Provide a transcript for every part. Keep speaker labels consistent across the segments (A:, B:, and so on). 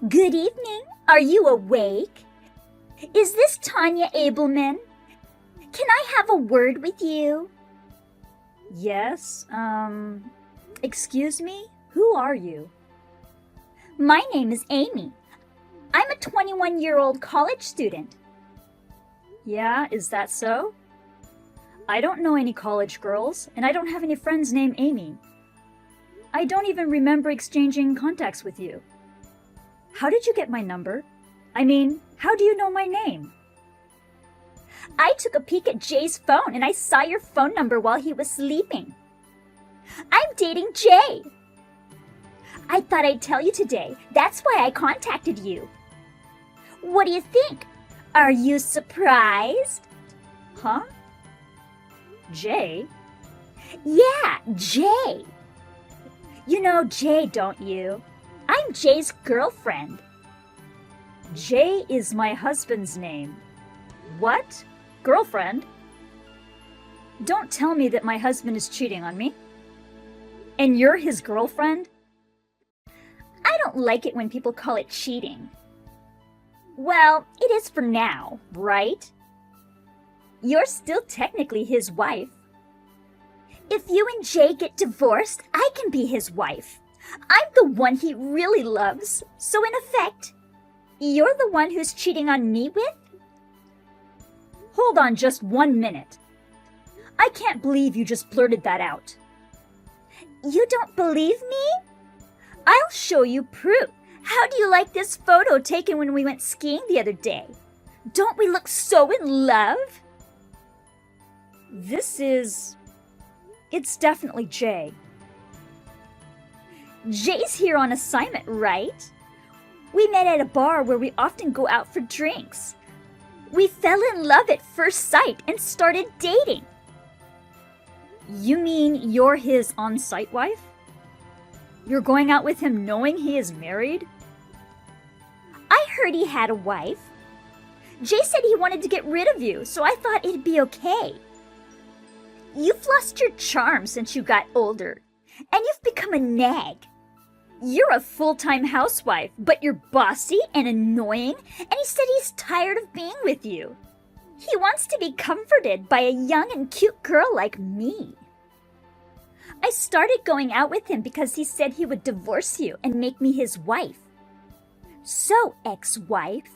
A: Good evening. Are you awake? Is this Tanya Abelman? Can I have a word with you?
B: Yes, excuse me? Who are you?
A: My name is Amy. I'm a 21-year-old college student.
B: Yeah, is that so? I don't know any college girls, and I don't have any friends named Amy. I don't even remember exchanging contacts with you. How did you get my number? I mean, how do you know my name?
A: I took a peek at Jay's phone and I saw your phone number while he was sleeping. I'm dating Jay. I thought I'd tell you today. That's why I contacted you. What do you think? Are you surprised?
B: Huh? Jay?
A: Yeah, Jay. You know Jay, don't you? I'm Jay's girlfriend.
B: Jay is my husband's name. What? Girlfriend? Don't tell me that my husband is cheating on me. And you're his girlfriend?
A: I don't like it when people call it cheating. Well, it is for now, right? You're still technically his wife. If you and Jay get divorced, I can be his wife. I'm the one he really loves, so in effect, you're the one who's cheating on me with?
B: Hold on just 1 minute. I can't believe you just blurted that out.
A: You don't believe me? I'll show you proof. How do you like this photo taken when we went skiing the other day? Don't we look so in love?
B: It's definitely Jay.
A: Jay's here on assignment, right? We met at a bar where we often go out for drinks. We fell in love at first sight and started dating.
B: You mean you're his on-site wife? You're going out with him knowing he is married?
A: I heard he had a wife. Jay said he wanted to get rid of you, so I thought it'd be okay. You've lost your charm since you got older, and you've become a nag. You're a full-time housewife, but you're bossy and annoying, and he said he's tired of being with you. He wants to be comforted by a young and cute girl like me. I started going out with him because he said he would divorce you and make me his wife. So, ex-wife,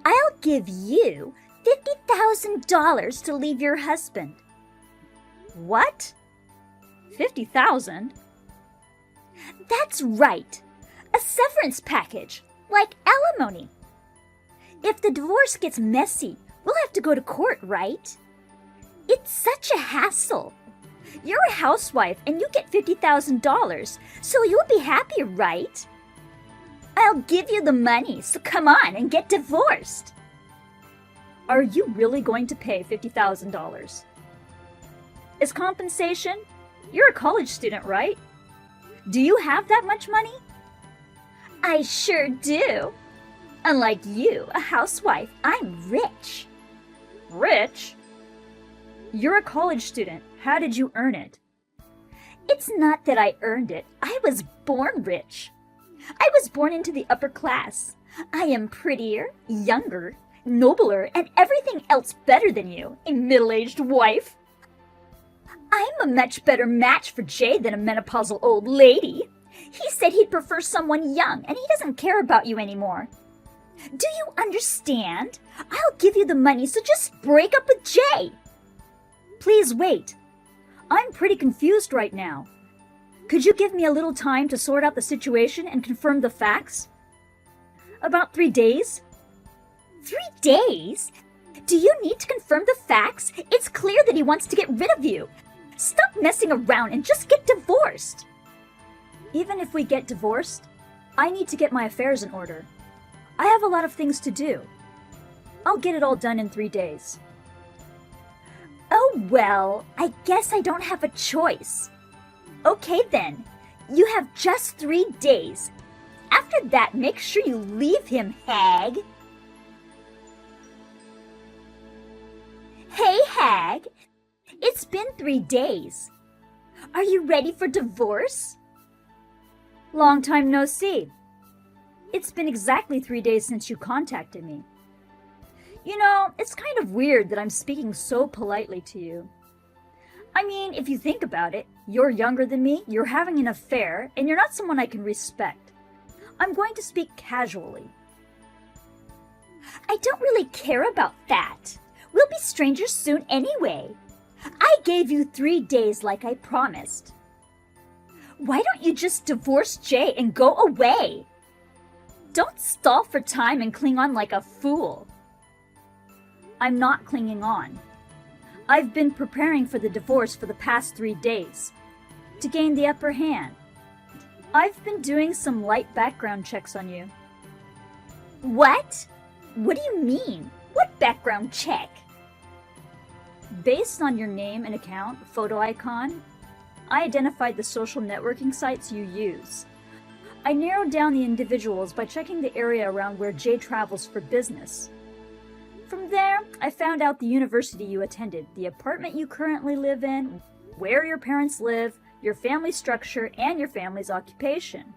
A: I'll give you $50,000 to leave your husband.
B: What? 50,000?
A: That's right. A severance package, like alimony. If the divorce gets messy, we'll have to go to court, right? It's such a hassle. You're a housewife and you get $50,000, so you'll be happy, right? I'll give you the money, so come on and get divorced.
B: Are you really going to pay $50,000? As compensation? You're a college student, right? Do you have that much money?
A: I sure do. Unlike you, a housewife, I'm rich.
B: Rich? You're a college student. How did you earn it?
A: It's not that I earned it. I was born rich. I was born into the upper class. I am prettier, younger, nobler, and everything else better than you, a middle-aged wife. I'm a much better match for Jay than a menopausal old lady. He said he'd prefer someone young, and he doesn't care about you anymore. Do you understand? I'll give you the money, so just break up with Jay.
B: Please wait. I'm pretty confused right now. Could you give me a little time to sort out the situation and confirm the facts? About 3 days?
A: 3 days? Do you need to confirm the facts? It's clear that he wants to get rid of you. Stop messing around and just get divorced.
B: Even if we get divorced, I need to get my affairs in order. I have a lot of things to do. I'll get it all done in 3 days.
A: Oh, well, I guess I don't have a choice. Okay then, you have just 3 days. After that, make sure you leave him, hag. Hey, hag. It's been 3 days. Are you ready for divorce?
B: Long time no see. It's been exactly 3 days since you contacted me. You know, it's kind of weird that I'm speaking so politely to you. I mean, if you think about it, you're younger than me, you're having an affair, and you're not someone I can respect. I'm going to speak casually.
A: I don't really care about that. We'll be strangers soon anyway. I gave you 3 days like I promised. Why don't you just divorce Jay and go away? Don't stall for time and cling on like a fool.
B: I'm not clinging on. I've been preparing for the divorce for the past 3 days to gain the upper hand. I've been doing some light background checks on you.
A: What? What do you mean? What background check?
B: Based on your name and account, photo icon, I identified the social networking sites you use. I narrowed down the individuals by checking the area around where Jay travels for business. From there, I found out the university you attended, the apartment you currently live in, where your parents live, your family structure, and your family's occupation.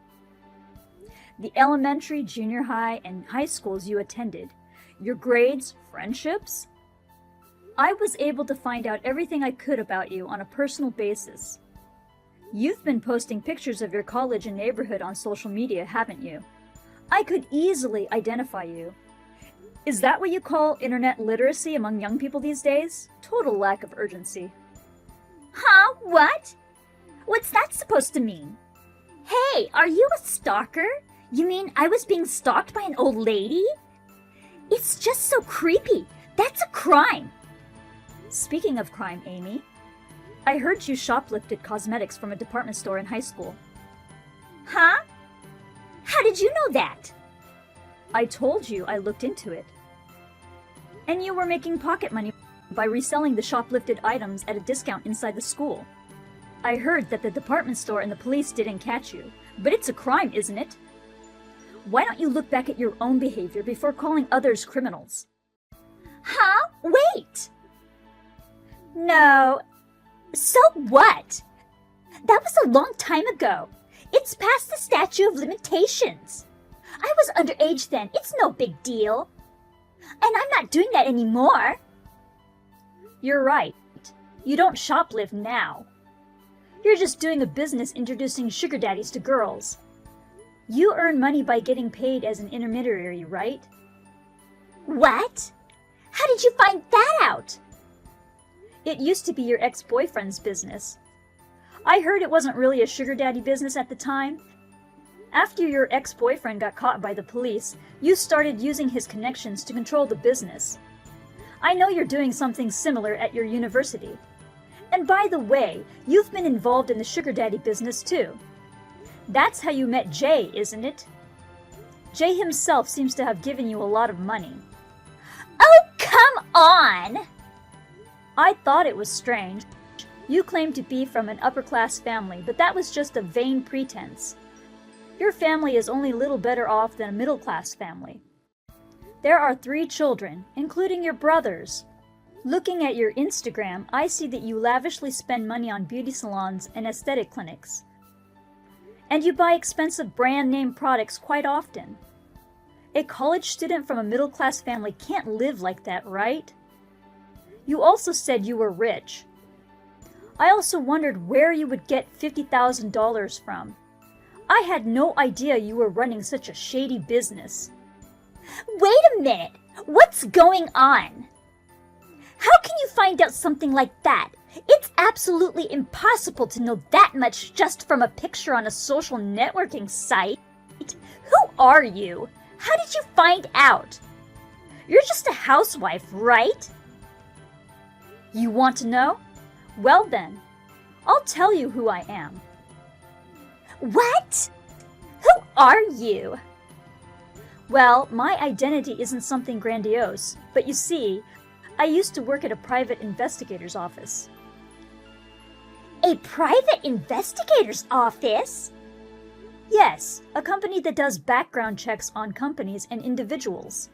B: The elementary, junior high, and high schools you attended, your grades, friendships. I was able to find out everything I could about you on a personal basis. You've been posting pictures of your college and neighborhood on social media, haven't you? I could easily identify you. Is that what you call internet literacy among young people these days? Total lack of urgency.
A: Huh? What? What's that supposed to mean? Hey, are you a stalker? You mean I was being stalked by an old lady? It's just so creepy. That's a crime.
B: Speaking of crime, Amy, I heard you shoplifted cosmetics from a department store in high school.
A: Huh? How did you know that?
B: I told you I looked into it. And you were making pocket money by reselling the shoplifted items at a discount inside the school. I heard that the department store and the police didn't catch you, but it's a crime, isn't it? Why don't you look back at your own behavior before calling others criminals?
A: Huh? Wait! No. So what? That was a long time ago. It's past the statute of limitations. I was underage then. It's no big deal. And I'm not doing that anymore.
B: You're right. You don't shoplift now. You're just doing a business introducing sugar daddies to girls. You earn money by getting paid as an intermediary, right?
A: What? How did you find that out?
B: It used to be your ex-boyfriend's business. I heard it wasn't really a sugar daddy business at the time. After your ex-boyfriend got caught by the police, you started using his connections to control the business. I know you're doing something similar at your university. And by the way, you've been involved in the sugar daddy business too. That's how you met Jay, isn't it? Jay himself seems to have given you a lot of money.
A: Oh, come on!
B: I thought it was strange. You claimed to be from an upper-class family, but that was just a vain pretense. Your family is only a little better off than a middle-class family. There are 3 children, including your brothers. Looking at your Instagram, I see that you lavishly spend money on beauty salons and aesthetic clinics. And you buy expensive brand-name products quite often. A college student from a middle-class family can't live like that, right? You also said you were rich. I also wondered where you would get $50,000 from. I had no idea you were running such a shady business.
A: Wait a minute! What's going on? How can you find out something like that? It's absolutely impossible to know that much just from a picture on a social networking site. Who are you? How did you find out? You're just a housewife, right?
B: You want to know? Well then, I'll tell you who I am.
A: What? Who are you?
B: Well, my identity isn't something grandiose, but you see, I used to work at a private investigator's office.
A: A private investigator's office?
B: Yes, a company that does background checks on companies and individuals.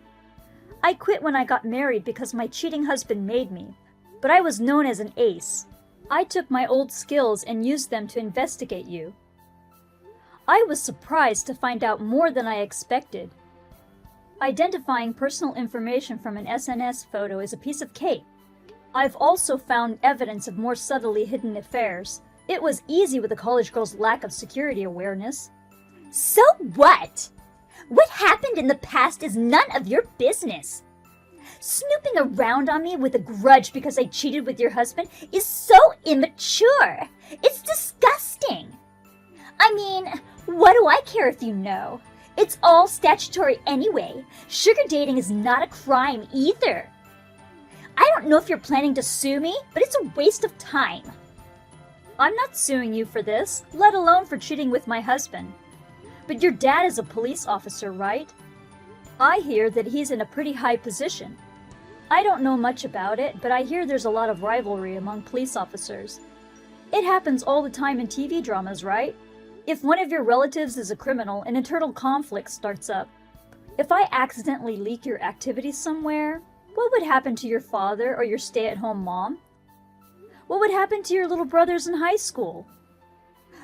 B: I quit when I got married because my cheating husband made me, but I was known as an ace. I took my old skills and used them to investigate you. I was surprised to find out more than I expected. Identifying personal information from an SNS photo is a piece of cake. I've also found evidence of more subtly hidden affairs. It was easy with a college girl's lack of security awareness.
A: So what? What happened in the past is none of your business. Snooping around on me with a grudge because I cheated with your husband is so immature. It's disgusting. I mean, what do I care if you know? It's all statutory anyway. Sugar dating is not a crime either. I don't know if you're planning to sue me, but it's a waste of time.
B: I'm not suing you for this, let alone for cheating with my husband. But your dad is a police officer, right? I hear that he's in a pretty high position. I don't know much about it, but I hear there's a lot of rivalry among police officers. It happens all the time in TV dramas, right? If one of your relatives is a criminal, an internal conflict starts up. If I accidentally leak your activities somewhere, what would happen to your father or your stay-at-home mom? What would happen to your little brothers in high school?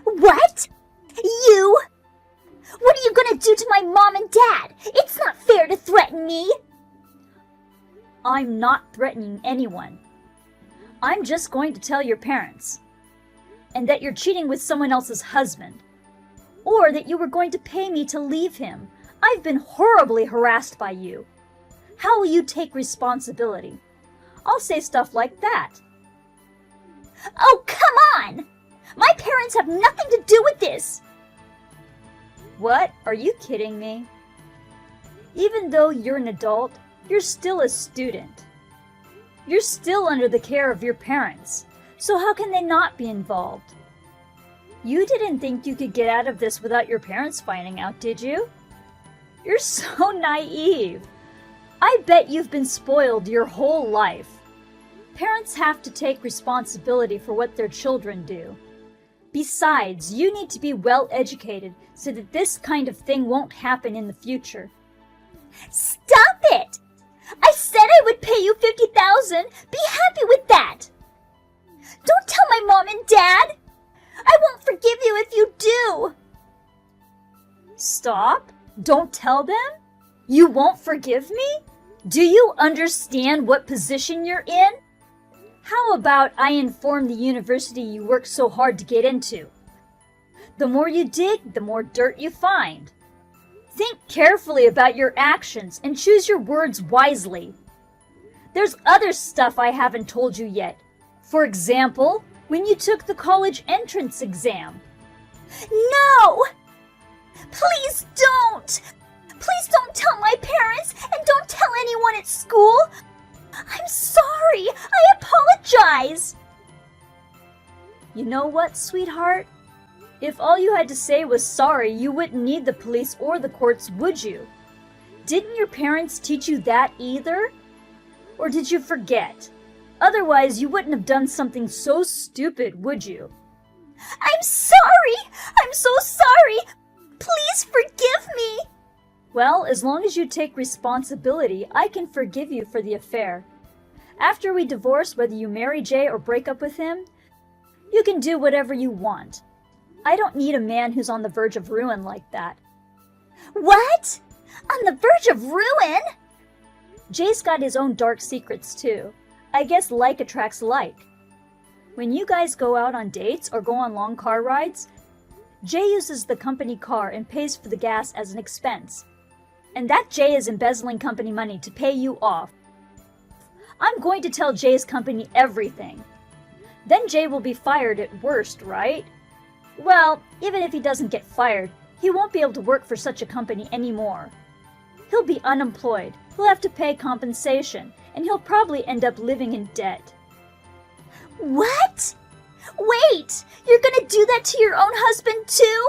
A: What? You? What are you gonna do to my mom and dad? It's not fair to threaten me.
B: I'm not threatening anyone. I'm just going to tell your parents. And that you're cheating with someone else's husband. Or that you were going to pay me to leave him. I've been horribly harassed by you. How will you take responsibility? I'll say stuff like that.
A: Oh, come on! My parents have nothing to do with this!
B: What? Are you kidding me? Even though you're an adult, you're still a student. You're still under the care of your parents, so how can they not be involved? You didn't think you could get out of this without your parents finding out, did you? You're so naive. I bet you've been spoiled your whole life. Parents have to take responsibility for what their children do. Besides, you need to be well educated so that this kind of thing won't happen in the future.
A: Stop it! I said I would pay you $50,000. Be happy with that. Don't tell my mom and dad. I won't forgive you if you do.
B: Stop? Don't tell them? You won't forgive me? Do you understand what position you're in? How about I inform the university you worked so hard to get into? The more you dig, the more dirt you find. Think carefully about your actions and choose your words wisely. There's other stuff I haven't told you yet. For example, when you took the college entrance exam.
A: No! Please don't! Please don't tell my parents and don't tell anyone at school. I'm sorry. I apologize.
B: You know what, sweetheart? If all you had to say was sorry, you wouldn't need the police or the courts, would you? Didn't your parents teach you that either? Or did you forget? Otherwise, you wouldn't have done something so stupid, would you?
A: I'm sorry. I'm so sorry. Please forgive me.
B: Well, as long as you take responsibility, I can forgive you for the affair. After we divorce, whether you marry Jay or break up with him, you can do whatever you want. I don't need a man who's on the verge of ruin like that.
A: What? On the verge of ruin?
B: Jay's got his own dark secrets too. I guess like attracts like. When you guys go out on dates or go on long car rides, Jay uses the company car and pays for the gas as an expense. And that Jay is embezzling company money to pay you off. I'm going to tell Jay's company everything. Then Jay will be fired at worst, right? Well, even if he doesn't get fired, he won't be able to work for such a company anymore. He'll be unemployed, he'll have to pay compensation, and he'll probably end up living in debt.
A: What? Wait, you're gonna do that to your own husband too?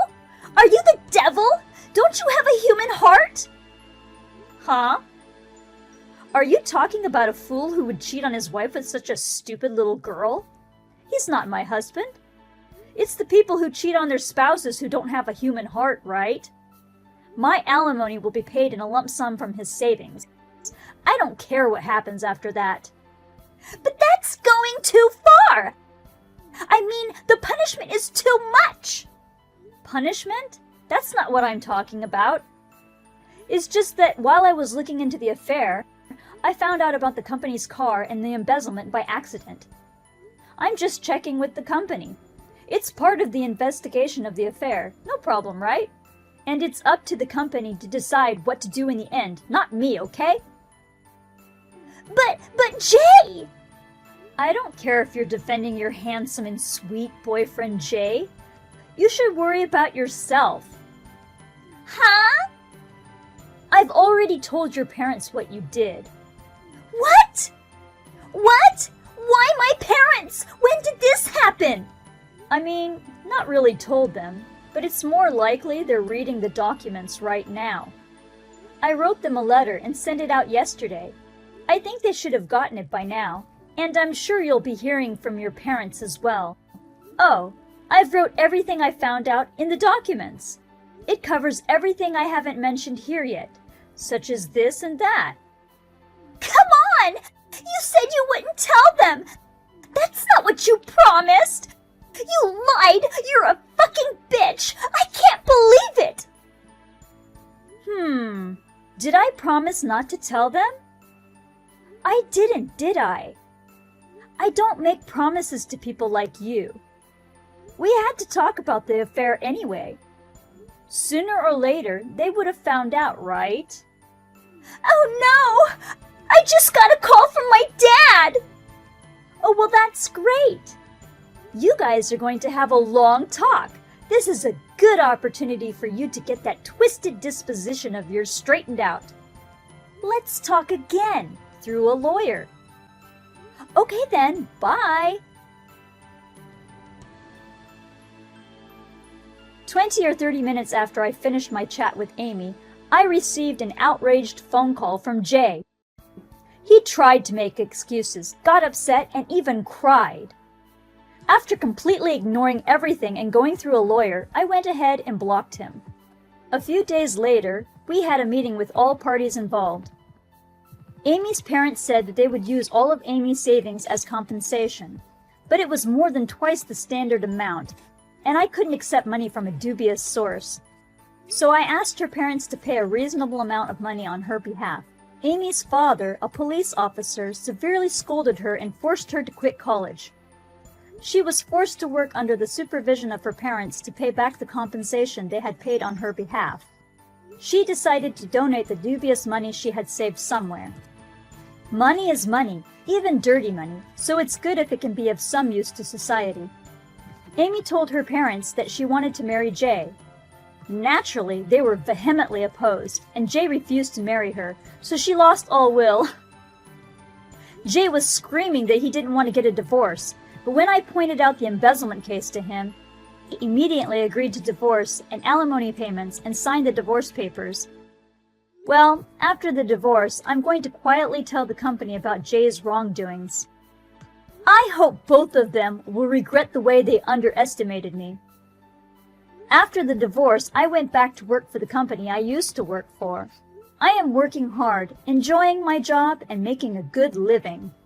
A: Are you the devil? Don't you have a human heart?
B: Huh? Are you talking about a fool who would cheat on his wife with such a stupid little girl? He's not my husband. It's the people who cheat on their spouses who don't have a human heart, right? My alimony will be paid in a lump sum from his savings. I don't care what happens after that.
A: But that's going too far! I mean, the punishment is too much!
B: Punishment? That's not what I'm talking about. It's just that while I was looking into the affair, I found out about the company's car and the embezzlement by accident. I'm just checking with the company. It's part of the investigation of the affair. No problem, right? And it's up to the company to decide what to do in the end, not me, okay?
A: But Jay!
B: I don't care if you're defending your handsome and sweet boyfriend, Jay. You should worry about yourself.
A: Huh?
B: I've already told your parents what you did.
A: What? What? Why my parents? When did this happen?
B: I mean, not really told them, but it's more likely they're reading the documents right now. I wrote them a letter and sent it out yesterday. I think they should have gotten it by now, and I'm sure you'll be hearing from your parents as well. Oh, I've wrote everything I found out in the documents. It covers everything I haven't mentioned here yet, such as this and that.
A: Come on! You said you wouldn't tell them! That's not what you promised! You lied! You're a fucking bitch! I can't believe it!
B: Did I promise not to tell them? I didn't, did I? I don't make promises to people like you. We had to talk about the affair anyway. Sooner or later, they would have found out, right?
A: Oh no! I just got a call from my dad!
B: Oh, well, that's great. You guys are going to have a long talk. This is a good opportunity for you to get that twisted disposition of yours straightened out. Let's talk again, through a lawyer. Okay then, bye. 20 or 30 minutes after I finished my chat with Amy, I received an outraged phone call from Jay. He tried to make excuses, got upset, and even cried. After completely ignoring everything and going through a lawyer, I went ahead and blocked him. A few days later, we had a meeting with all parties involved. Amy's parents said that they would use all of Amy's savings as compensation, but it was more than twice the standard amount, and I couldn't accept money from a dubious source. So I asked her parents to pay a reasonable amount of money on her behalf. Amy's father, a police officer, severely scolded her and forced her to quit college. She was forced to work under the supervision of her parents to pay back the compensation they had paid on her behalf. She decided to donate the dubious money she had saved somewhere. Money is money, even dirty money, so it's good if it can be of some use to society. Amy told her parents that she wanted to marry Jay. Naturally, they were vehemently opposed, and Jay refused to marry her, so she lost all will. Jay was screaming that he didn't want to get a divorce, but when I pointed out the embezzlement case to him, he immediately agreed to divorce and alimony payments and signed the divorce papers. Well, after the divorce, I'm going to quietly tell the company about Jay's wrongdoings. I hope both of them will regret the way they underestimated me. After the divorce, I went back to work for the company I used to work for. I am working hard, enjoying my job, and making a good living.